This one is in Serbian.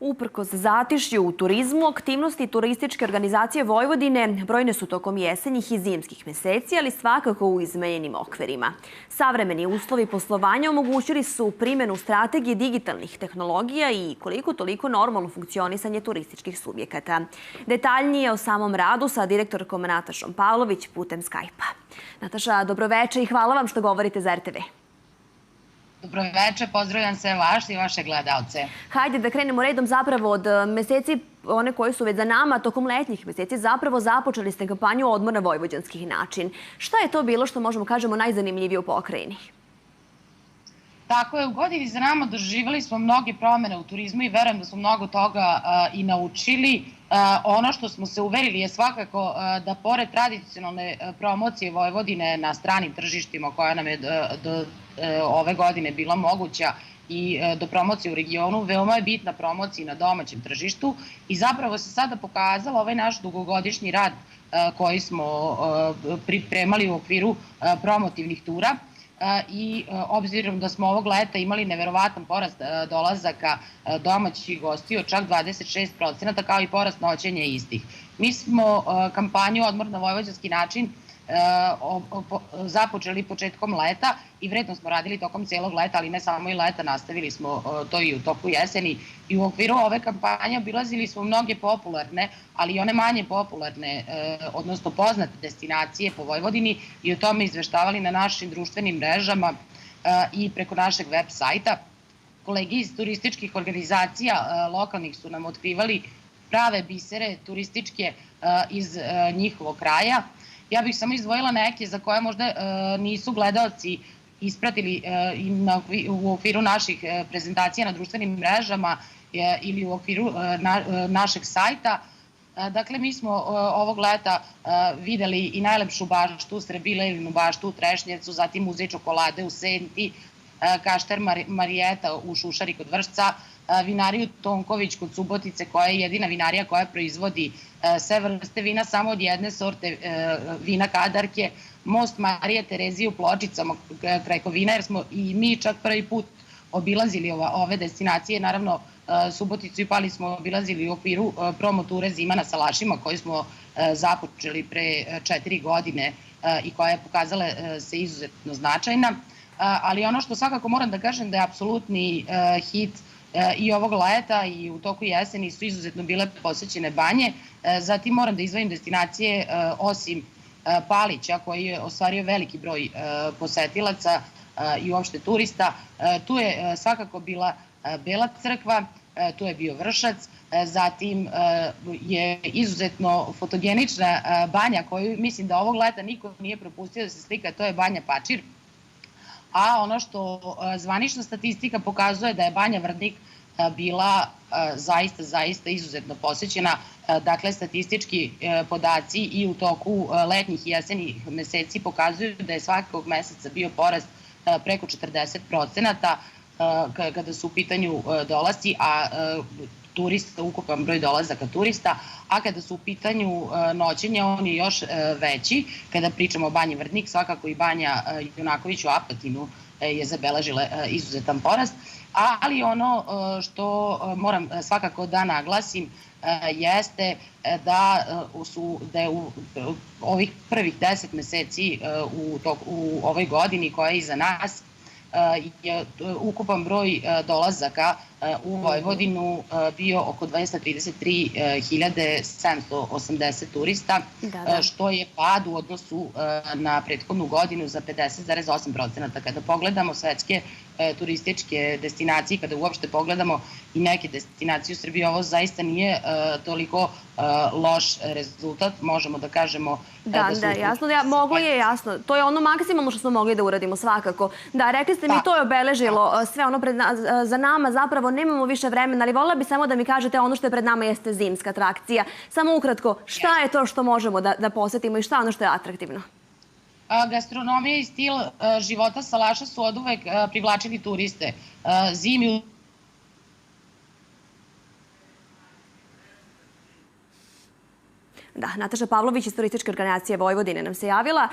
Uprkos zatišju u turizmu, aktivnosti turističke organizacije Vojvodine brojne su tokom jesenjih i zimskih meseci, ali svakako u izmenjenim okvirima. Savremeni uslovi poslovanja omogućili su primjenu strategije digitalnih tehnologija i koliko toliko normalno funkcionisanje turističkih subjekata. Detaljnije o samom radu sa direktorkom Natašom Pavlović putem Skype-a. Nataša, dobroveče i hvala vam što govorite za RTV. Dobroveče, pozdravljam sve vas i vaše gledalce. Hajde da krenemo redom zapravo od meseci, one koji su već za nama, tokom letnjih meseci zapravo započeli ste kampanju Odmor na vojvođanski način. Šta je to bilo što možemo kažemo najzanimljivije u pokrajini? Tako je, u godini za nama doživjeli smo mnoge promjene u turizmu i verujem da smo mnogo toga i naučili. Ono što smo se uverili je svakako da pored tradicionalne promocije Vojvodine na stranim tržištima koja nam je do ove godine bila moguća i do promocije u regionu, veoma je bitna promocija na domaćem tržištu i zapravo se sada pokazalo ovaj naš dugogodišnji rad koji smo pripremali u okviru promotivnih tura. I obzirom da smo ovog leta imali neverovatan porast dolazaka domaćih gostiju od čak 26%, kao i porast noćenja istih. Mi smo kampanju Odmor na vojvođanski način započeli početkom leta i vredno smo radili tokom celog leta, ali ne samo i leta, nastavili smo to i u toku jeseni. I u okviru ove kampanje obilazili smo mnoge popularne, ali i one manje popularne, odnosno poznate destinacije po Vojvodini i o tome izveštavali na našim društvenim mrežama i preko našeg web sajta. Kolegi iz turističkih organizacija lokalnih su nam otkrivali prave bisere turističke iz njihovog kraja. Ja bih samo izdvojila neke za koje možda nisu gledalci ispratili u okviru naših prezentacija na društvenim mrežama ili u okviru našeg sajta. Dakle, mi smo ovog leta videli i najlepšu baštu, Srebilevinu baštu u Trešnjevcu, zatim muzej čokolade u Senti, Kašter Marijeta u Šušari kod Vršca, vinariju Tonković kod Subotice koja je jedina vinarija koja proizvodi sve vrste vina samo od jedne sorte vina Kadarke, most Marije Terezije u Pločicama kraj Kovina, jer smo i mi čak prvi put obilazili ove destinacije. Naravno, Suboticu i Pali smo obilazili u okviru promoture Zima na salašima koju smo započeli pre 4 godine i koja je pokazala se izuzetno značajna. Ali ono što svakako moram da kažem da je apsolutni hit i ovog leta i u toku jeseni su izuzetno bile posećene banje. Zatim moram da izdvojim destinacije osim Palića koji je ostvario veliki broj posetilaca i uopšte turista. Tu je svakako bila Bela Crkva, tu je bio Vršac, zatim je izuzetno fotogenična banja koju mislim da ovog leta niko nije propustio da se slika, to je Banja Pačir. A ono što zvanična statistika pokazuje da je Banja Vrdnik bila zaista izuzetno posećena. Dakle, statistički podaci i u toku letnjih i jesenjih meseci pokazuju da je svakog meseca bio porast preko 40% kada su u pitanju dolasci, a turista, ukupan broj dolazaka turista, a kada su u pitanju noćenja, on je još veći. Kada pričamo o Banji Vrdnik, svakako i Banja Junaković u Apatinu je zabeležila izuzetan porast, ali ono što moram svakako da naglasim jeste da je u ovih prvih 10 meseci u ovoj godini koja je iza nas je ukupan broj dolazaka u Vojvodinu bio oko 233.780 turista, što je pad u odnosu na prethodnu godinu za 50,8%. Kada pogledamo svetske turističke destinacije, kada uopšte pogledamo i neke destinacije u Srbiji, ovo zaista nije toliko loš rezultat, možemo da kažemo da su... Da, jasno, moglo je jasno. To je ono maksimalno što smo mogli da uradimo svakako. Da, rekli ste mi, to je obeležilo sve ono za nama, zapravo nemamo više vremena, ali voljela bi samo da mi kažete ono što je pred nama jeste zimska atrakcija. Samo ukratko, šta je to što možemo da posetimo i šta je ono što je atraktivno? Gastronomija i stil života salaša su oduvek privlačili turiste. Zimi Da, Nataša Pavlović iz Turističke organizacije Vojvodine nam se javila.